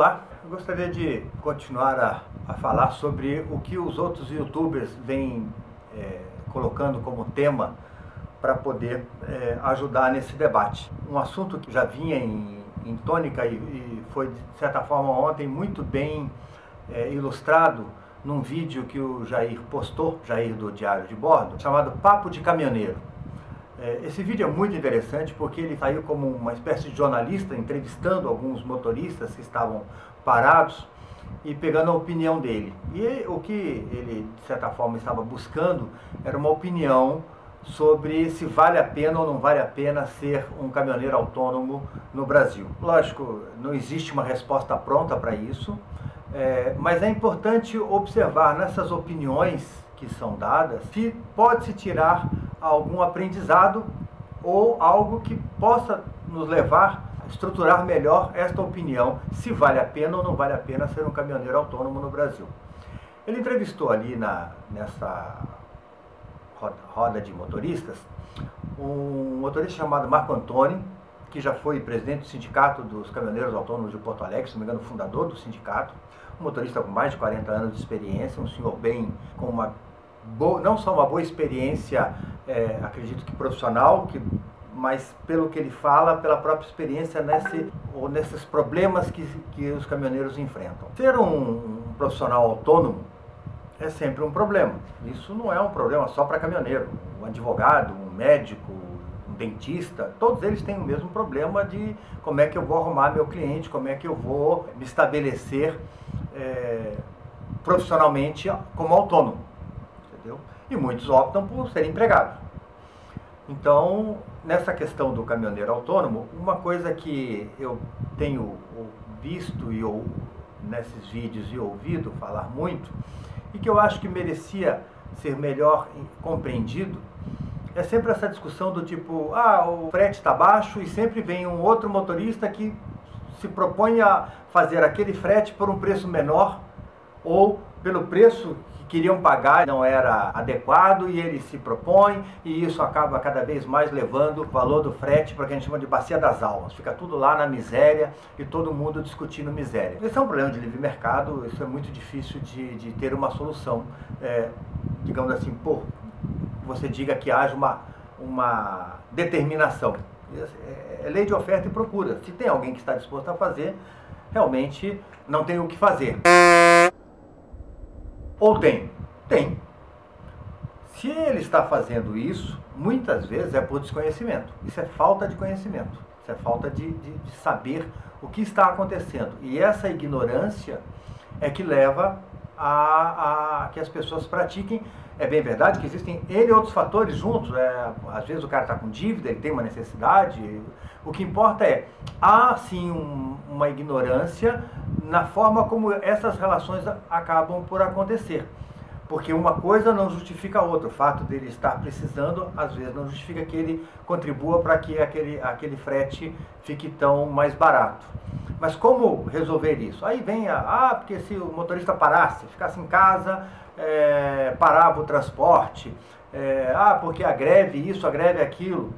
Olá, eu gostaria de continuar a falar sobre o que os outros youtubers vêm colocando como tema para poder ajudar nesse debate. Um assunto que já vinha em tônica e foi, de certa forma, ontem muito bem ilustrado num vídeo que o Jair postou, Jair do Diário de Bordo, chamado Papo de Caminhoneiro. Esse vídeo é muito interessante porque ele saiu como uma espécie de jornalista entrevistando alguns motoristas que estavam parados e pegando a opinião dele. E o que ele, de certa forma, estava buscando era uma opinião sobre se vale a pena ou não vale a pena ser um caminhoneiro autônomo no Brasil. Lógico, não existe uma resposta pronta para isso, mas é importante observar nessas opiniões que são dadas se pode-se tirar algum aprendizado ou algo que possa nos levar a estruturar melhor esta opinião, se vale a pena ou não vale a pena ser um caminhoneiro autônomo no Brasil. Ele entrevistou ali nessa roda de motoristas um motorista chamado Marco Antônio, que já foi presidente do Sindicato dos Caminhoneiros Autônomos de Porto Alegre, se não me engano, fundador do sindicato, um motorista com mais de 40 anos de experiência, um senhor bem com uma boa, não só uma boa experiência, acredito que profissional, mas pelo que ele fala, pela própria experiência nesses problemas que os caminhoneiros enfrentam. Ser um profissional autônomo é sempre um problema. Isso não é um problema só para caminhoneiro. Um advogado, um médico, um dentista, todos eles têm o mesmo problema de como é que eu vou arrumar meu cliente, como é que eu vou me estabelecer profissionalmente como autônomo. Entendeu? E muitos optam por ser empregados. Então, nessa questão do caminhoneiro autônomo, uma coisa que eu tenho visto nesses vídeos e ouvido falar muito, e que eu acho que merecia ser melhor compreendido, é sempre essa discussão do tipo, o frete está baixo e sempre vem um outro motorista que se propõe a fazer aquele frete por um preço menor ou pelo preço que queriam pagar não era adequado e ele se propõe e isso acaba cada vez mais levando o valor do frete para o que a gente chama de bacia das almas. Fica tudo lá na miséria e todo mundo discutindo miséria. Esse é um problema de livre mercado, isso é muito difícil de ter uma solução, digamos assim, você diga que haja uma determinação. É lei de oferta e procura. Se tem alguém que está disposto a fazer, realmente não tem o que fazer. Ou tem? Tem. Se ele está fazendo isso, muitas vezes é por desconhecimento. Isso é falta de conhecimento. Isso é falta de saber o que está acontecendo. E essa ignorância é que leva a que as pessoas pratiquem. É bem verdade que existem outros fatores juntos. Às vezes o cara está com dívida, ele tem uma necessidade. O que importa há sim uma ignorância na forma como essas relações acabam por acontecer. Porque uma coisa não justifica a outra. O fato dele estar precisando, às vezes, não justifica que ele contribua para que aquele frete fique tão mais barato. Mas como resolver isso? Aí vem porque se o motorista parasse, ficasse em casa, parava o transporte, porque a greve isso, a greve aquilo.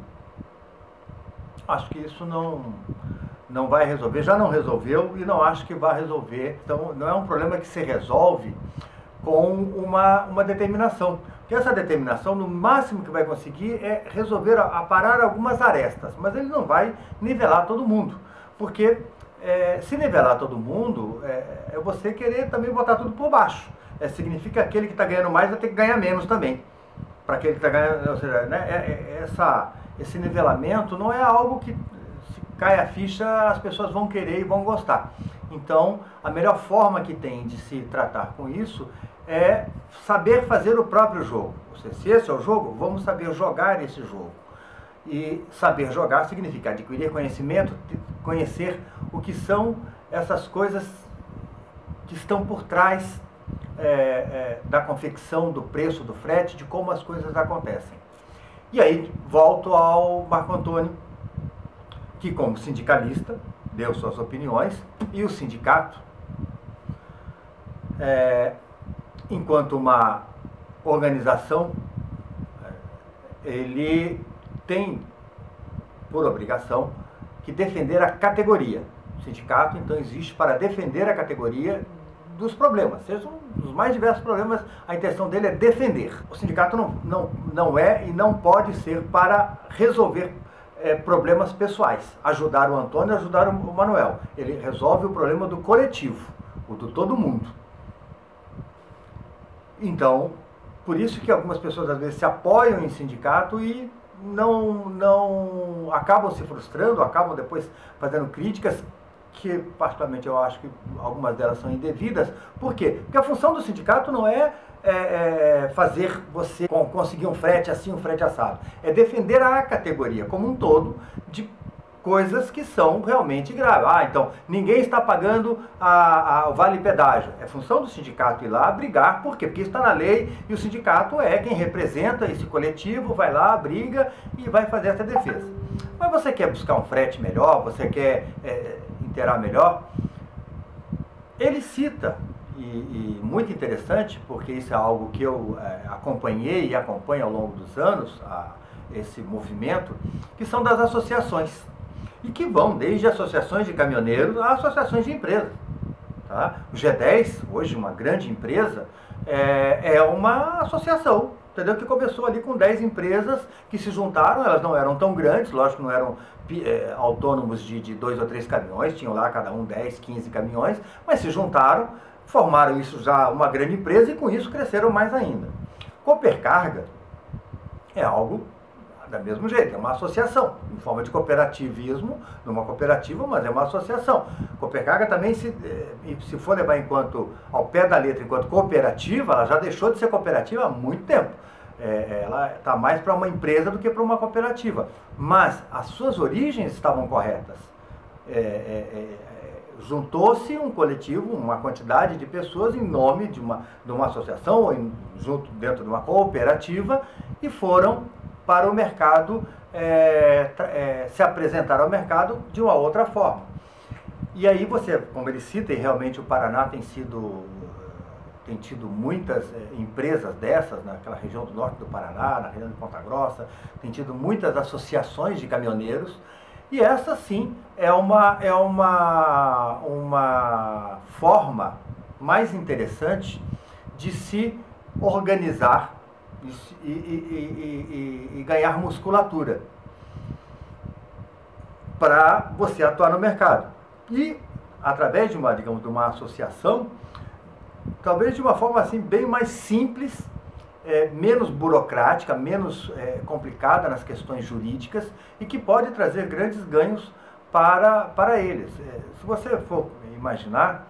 Acho que isso não vai resolver, já não resolveu e não acho que vai resolver. Então não é um problema que se resolve com uma determinação. Porque essa determinação, no máximo que vai conseguir é resolver, aparar algumas arestas, mas ele não vai nivelar todo mundo. Porque se nivelar todo mundo, é você querer também botar tudo por baixo. Significa que aquele que está ganhando mais vai ter que ganhar menos também. Para aquele que está ganhando, ou seja, esse nivelamento não é algo que, se cai a ficha, as pessoas vão querer e vão gostar. Então, a melhor forma que tem de se tratar com isso é saber fazer o próprio jogo. Ou seja, se esse é o jogo, vamos saber jogar esse jogo. E saber jogar significa adquirir conhecimento, conhecer o que são essas coisas que estão por trás da confecção do preço do frete, de como as coisas acontecem. E aí volto ao Marco Antônio, que como sindicalista deu suas opiniões, e o sindicato, enquanto uma organização, ele tem por obrigação que defender a categoria. O sindicato, então, existe para defender a categoria dos problemas, sejam os mais diversos problemas, a intenção dele é defender. O sindicato não é e não pode ser para resolver problemas pessoais, ajudar o Antônio, ajudar o Manuel. Ele resolve o problema do coletivo, o do todo mundo. Então, por isso que algumas pessoas às vezes se apoiam em sindicato e não acabam se frustrando, acabam depois fazendo críticas que, particularmente, eu acho que algumas delas são indevidas. Por quê? Porque a função do sindicato não é fazer você conseguir um frete assim, um frete assado. É defender a categoria como um todo de coisas que são realmente graves. Então, ninguém está pagando o vale pedágio. É função do sindicato ir lá brigar. Por quê? Porque isso está na lei e o sindicato é quem representa esse coletivo, vai lá, briga e vai fazer essa defesa. Mas você quer buscar um frete melhor, você quer inteirar melhor, ele cita, e muito interessante, porque isso é algo que eu acompanhei e acompanho ao longo dos anos, esse movimento, que são das associações. E que vão desde associações de caminhoneiros a associações de empresas. Tá? O G10, hoje uma grande empresa, é uma associação, entendeu? Que começou ali com 10 empresas que se juntaram, elas não eram tão grandes, lógico, não eram autônomos de 2 ou 3 caminhões, tinham lá cada um 10, 15 caminhões, mas se juntaram, formaram isso já uma grande empresa e com isso cresceram mais ainda. Coopercarga é algo da mesmo jeito, é uma associação, em forma de cooperativismo, numa cooperativa, mas é uma associação. Coopercarga também, se for levar ao pé da letra, enquanto cooperativa, ela já deixou de ser cooperativa há muito tempo. Ela está mais para uma empresa do que para uma cooperativa. Mas as suas origens estavam corretas. Juntou-se um coletivo, uma quantidade de pessoas em nome de uma associação, ou dentro de uma cooperativa, e foram para o mercado, se apresentar ao mercado de uma outra forma. E aí você, como ele cita, e realmente o Paraná tem tido muitas empresas dessas, naquela região do norte do Paraná, na região de Ponta Grossa, tem tido muitas associações de caminhoneiros, e essa sim é uma forma mais interessante de se organizar e ganhar musculatura para você atuar no mercado. E através de uma associação, talvez de uma forma assim bem mais simples, menos burocrática, menos complicada nas questões jurídicas e que pode trazer grandes ganhos para eles. Se você for imaginar,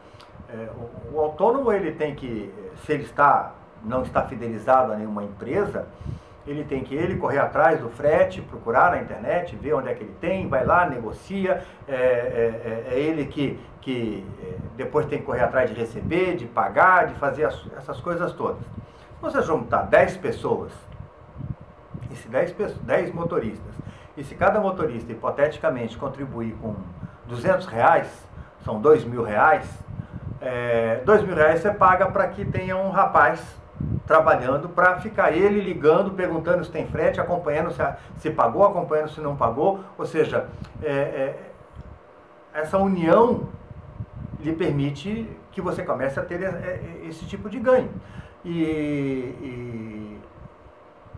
o autônomo ele tem que, se ele não está fidelizado a nenhuma empresa, ele tem que correr atrás do frete, procurar na internet, ver onde é que ele tem, vai lá, negocia, ele que depois tem que correr atrás de receber, de pagar, de fazer essas coisas todas. Se você juntar 10 pessoas, 10 motoristas, e se cada motorista, hipoteticamente, contribuir com R$200, são R$2.000, R$2.000 você paga para que tenha um rapaz trabalhando para ficar ele ligando, perguntando se tem frete, acompanhando se pagou, acompanhando se não pagou. Ou seja, essa união lhe permite que você comece a ter esse tipo de ganho. E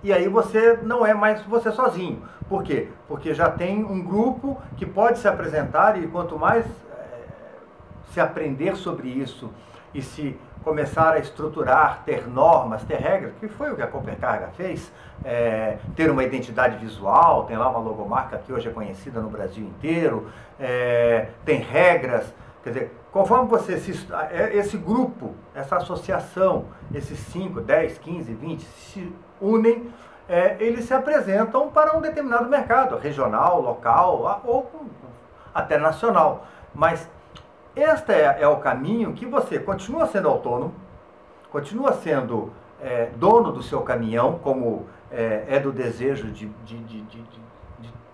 aí você não é mais você sozinho. Por quê? Porque já tem um grupo que pode se apresentar e quanto mais se aprender sobre isso e se começar a estruturar, ter normas, ter regras, que foi o que a Coopercarga fez, ter uma identidade visual, tem lá uma logomarca que hoje é conhecida no Brasil inteiro, tem regras, quer dizer, conforme você esse grupo, essa associação, esses 5, 10, 15, 20 se unem, eles se apresentam para um determinado mercado, regional, local ou até nacional, mas este é o caminho que você continua sendo autônomo, continua sendo dono do seu caminhão, como é do desejo de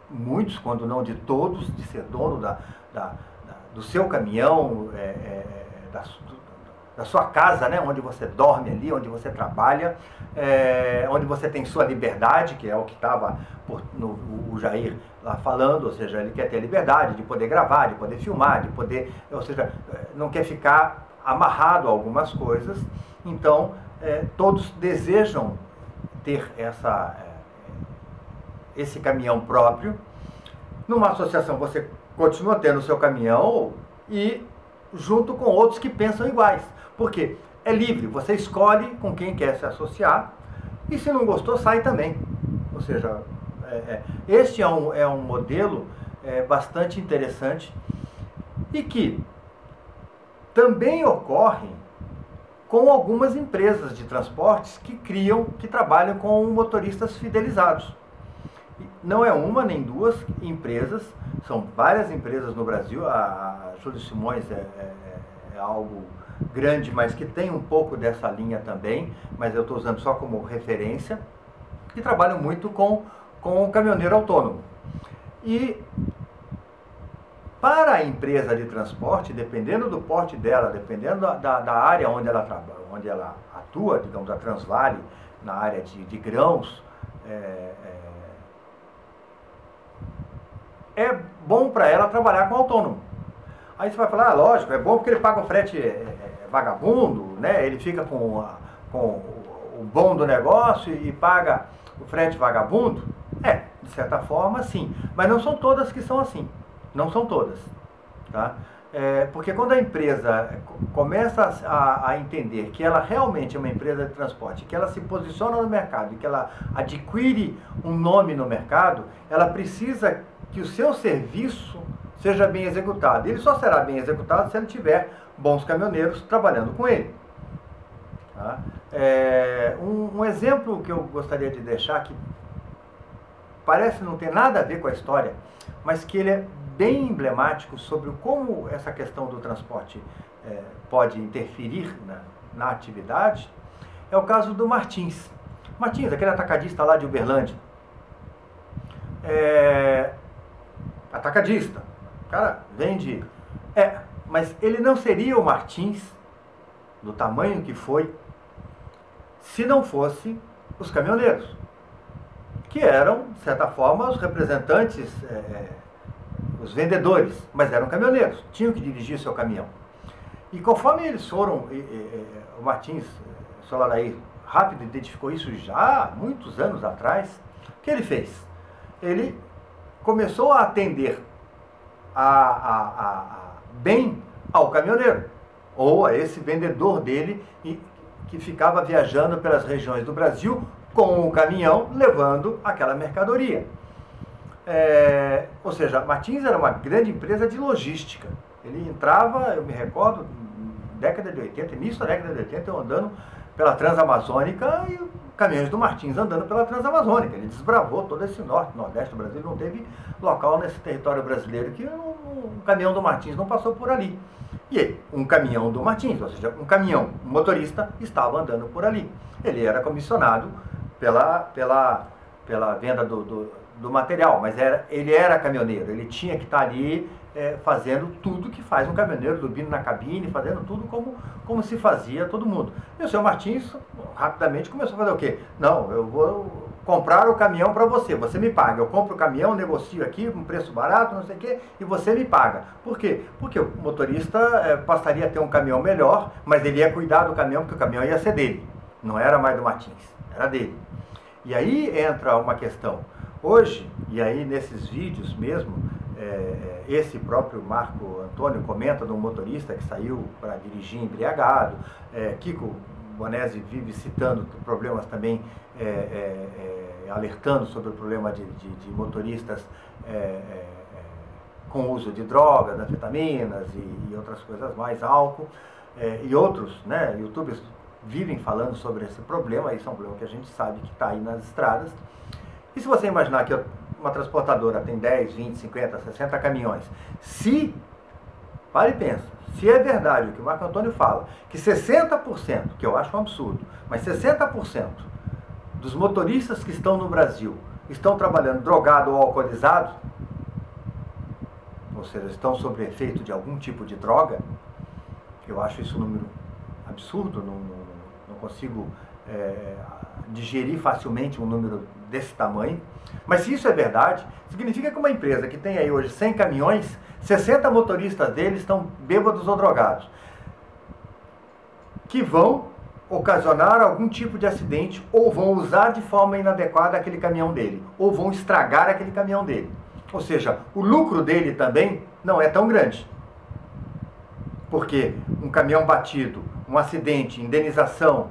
muitos, quando não de todos, de ser dono do seu caminhão, da sua casa, né, onde você dorme ali, onde você trabalha, onde você tem sua liberdade, que é o que estava o Jair lá falando, ou seja, ele quer ter a liberdade de poder gravar, de poder filmar, de poder, ou seja, não quer ficar amarrado a algumas coisas. Então, todos desejam ter esse caminhão próprio. Numa associação você continua tendo o seu caminhão e junto com outros que pensam iguais. Por quê? É livre, você escolhe com quem quer se associar e se não gostou, sai também. Ou seja, este é um modelo bastante interessante e que também ocorre com algumas empresas de transportes que trabalham com motoristas fidelizados. Não é uma nem duas empresas, são várias empresas no Brasil. A Júlio Simões é algo grande, mas que tem um pouco dessa linha também, mas eu estou usando só como referência, que trabalham muito com o caminhoneiro autônomo. E para a empresa de transporte, dependendo do porte dela, dependendo da área onde ela atua, digamos, a Transvale, na área de grãos, é bom para ela trabalhar com autônomo. Aí você vai falar, lógico, é bom porque ele paga o frete vagabundo, né? Ele fica com o bom do negócio e paga o frete vagabundo. De certa forma, sim. Mas não são todas que são assim. Não são todas. Tá? Porque quando a empresa começa a entender que ela realmente é uma empresa de transporte, que ela se posiciona no mercado, que ela adquire um nome no mercado, ela precisa que o seu serviço seja bem executado. Ele só será bem executado se ele tiver bons caminhoneiros trabalhando com ele. Tá? Um exemplo que eu gostaria de deixar, que parece não ter nada a ver com a história, mas que ele é bem emblemático sobre como essa questão do transporte pode interferir na atividade, é o caso do Martins. Martins, aquele atacadista lá de Uberlândia. Atacadista. O cara vende... mas ele não seria o Martins, do tamanho que foi, se não fosse os caminhoneiros, que eram, de certa forma, os representantes, os vendedores, mas eram caminhoneiros, tinham que dirigir seu caminhão. E conforme eles foram, o Martins Solaraí rápido identificou isso já há muitos anos atrás, o que ele fez? Ele começou a atender bem ao caminhoneiro, ou a esse vendedor dele, que ficava viajando pelas regiões do Brasil com o caminhão, levando aquela mercadoria. Ou seja, Martins era uma grande empresa de logística. Ele entrava, eu me recordo, década de 80, início da década de 80, eu andando pela Transamazônica e caminhões do Martins andando pela Transamazônica. Ele desbravou todo esse norte, nordeste do Brasil. Não teve local nesse território brasileiro que um caminhão do Martins não passou por ali. E aí, um caminhão do Martins, ou seja, um motorista, estava andando por ali. Ele era comissionado pela venda do material, mas ele era caminhoneiro. Ele tinha que estar ali fazendo tudo que faz um caminhoneiro, dormindo na cabine, fazendo tudo como se fazia todo mundo. E o seu Martins rapidamente começou a fazer o quê? Não, eu vou comprar o caminhão para você me paga. Eu compro o caminhão, negocio aqui com preço barato, não sei o quê, e você me paga. Por quê? Porque o motorista passaria a ter um caminhão melhor, mas ele ia cuidar do caminhão, porque o caminhão ia ser dele. Não era mais do Martins, era dele. E aí entra uma questão. Hoje, e aí nesses vídeos mesmo, esse próprio Marco Antônio comenta de um motorista que saiu para dirigir embriagado. Kiko Bonesi vive citando problemas também, alertando sobre o problema de motoristas com uso de drogas, anfetaminas e outras coisas mais, álcool, e outros, né, youtubers vivem falando sobre esse problema. Isso é um problema que a gente sabe que está aí nas estradas. E se você imaginar que uma transportadora tem 10, 20, 50, 60 caminhões, para e pensa, se é verdade o que o Marco Antônio fala, que 60%, que eu acho um absurdo, mas 60% dos motoristas que estão no Brasil estão trabalhando drogado ou alcoolizado, ou seja, estão sob efeito de algum tipo de droga, eu acho isso um número absurdo, não consigo digerir facilmente um número desse tamanho. Mas se isso é verdade, significa que uma empresa que tem aí hoje 100 caminhões, 60 motoristas deles estão bêbados ou drogados, que vão ocasionar algum tipo de acidente ou vão usar de forma inadequada aquele caminhão dele, ou vão estragar aquele caminhão dele. Ou seja, o lucro dele também não é tão grande. Porque um caminhão batido, um acidente, indenização,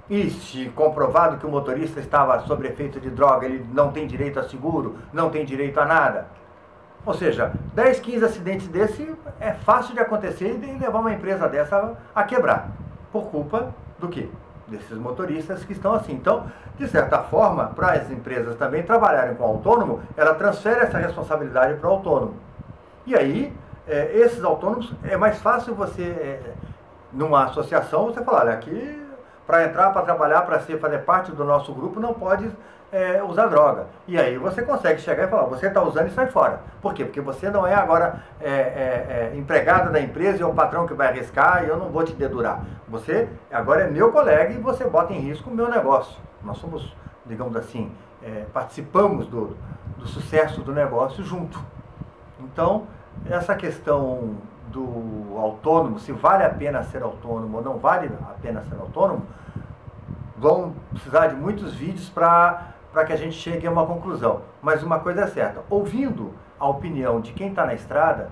e se comprovado que o motorista estava sob efeito de droga, ele não tem direito a seguro, não tem direito a nada. Ou seja, 10, 15 acidentes desse é fácil de acontecer e levar uma empresa dessa a quebrar. Por culpa do quê? Desses motoristas que estão assim. Então, de certa forma, para as empresas também trabalharem com o autônomo, ela transfere essa responsabilidade para o autônomo. E aí, esses autônomos, é mais fácil você, numa associação, você falar, olha, aqui, para entrar, para trabalhar, para fazer parte do nosso grupo, não pode usar droga. E aí você consegue chegar e falar, você está usando e sai fora. Por quê? Porque você não é agora empregado da empresa e é o patrão que vai arriscar e eu não vou te dedurar. Você agora é meu colega e você bota em risco o meu negócio. Nós somos, digamos assim, participamos do sucesso do negócio junto. Então, essa questão do autônomo, se vale a pena ser autônomo ou não vale a pena ser autônomo, vão precisar de muitos vídeos para que a gente chegue a uma conclusão. Mas uma coisa é certa, ouvindo a opinião de quem está na estrada,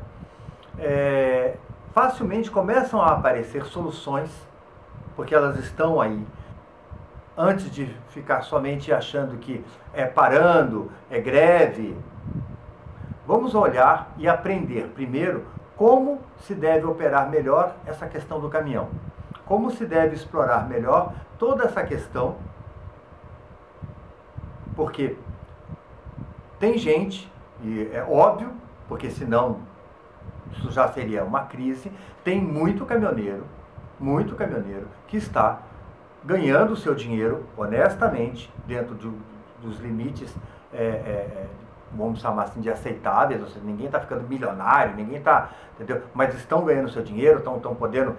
facilmente começam a aparecer soluções, porque elas estão aí. Antes de ficar somente achando que é parando, é greve, vamos olhar e aprender primeiro como se deve operar melhor essa questão do caminhão. Como se deve explorar melhor toda essa questão, porque tem gente, e é óbvio, porque senão isso já seria uma crise, tem muito caminhoneiro que está ganhando o seu dinheiro honestamente, dentro dos limites, vamos chamar assim, de aceitáveis, ou seja, ninguém está ficando milionário, ninguém está, entendeu? Mas estão ganhando seu dinheiro, estão podendo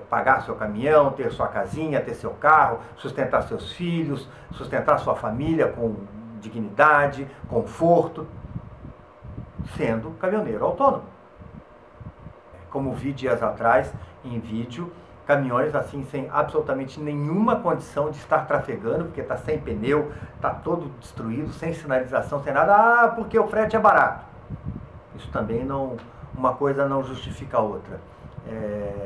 pagar seu caminhão, ter sua casinha, ter seu carro, sustentar seus filhos, sustentar sua família com dignidade, conforto, sendo caminhoneiro autônomo. Como vi dias atrás, em vídeo, caminhões assim sem absolutamente nenhuma condição de estar trafegando, porque está sem pneu, está todo destruído, sem sinalização, sem nada, porque o frete é barato. Isso também não, uma coisa não justifica a outra.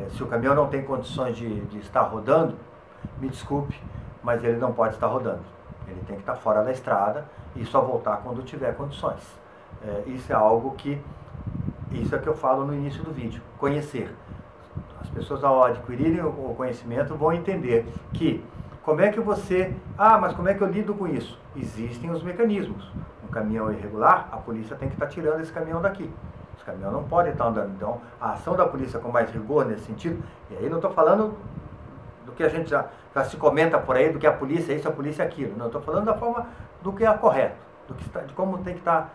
Se o caminhão não tem condições de estar rodando, me desculpe, mas ele não pode estar rodando. Ele tem que estar fora da estrada e só voltar quando tiver condições. Isso é algo que, isso é que eu falo no início do vídeo, conhecer. As pessoas, ao adquirirem o conhecimento, vão entender que, como é que você... mas como é que eu lido com isso? Existem os mecanismos. Um caminhão irregular, a polícia tem que estar tirando esse caminhão daqui. Esse caminhão não pode estar andando. Então, a ação da polícia com mais rigor nesse sentido, e aí não estou falando do que a gente já se comenta por aí, do que a polícia é isso, a polícia é aquilo. Não, estou falando da forma do que é correto, de como tem que estar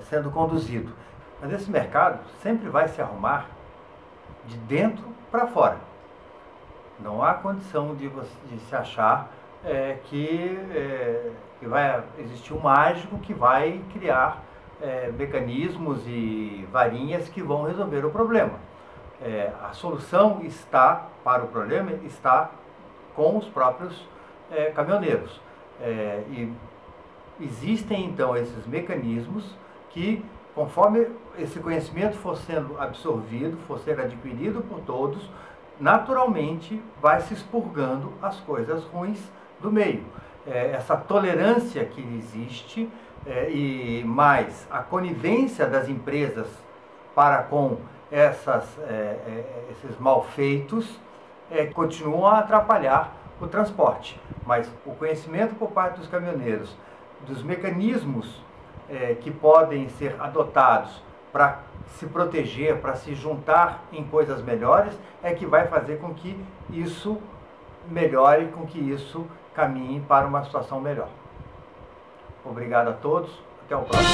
sendo conduzido. Mas esse mercado sempre vai se arrumar de dentro para fora. Não há condição de se achar que vai existir um mágico que vai criar mecanismos e varinhas que vão resolver o problema. A solução para o problema está com os próprios caminhoneiros. E existem então esses mecanismos que, conforme esse conhecimento for sendo absorvido, for sendo adquirido por todos, naturalmente vai se expurgando as coisas ruins do meio. Essa tolerância que existe e mais a conivência das empresas para com esses malfeitos continuam a atrapalhar o transporte. Mas o conhecimento por parte dos caminhoneiros, dos mecanismos que podem ser adotados para se proteger, para se juntar em coisas melhores, é que vai fazer com que isso melhore, com que isso caminhe para uma situação melhor. Obrigado a todos, até o próximo.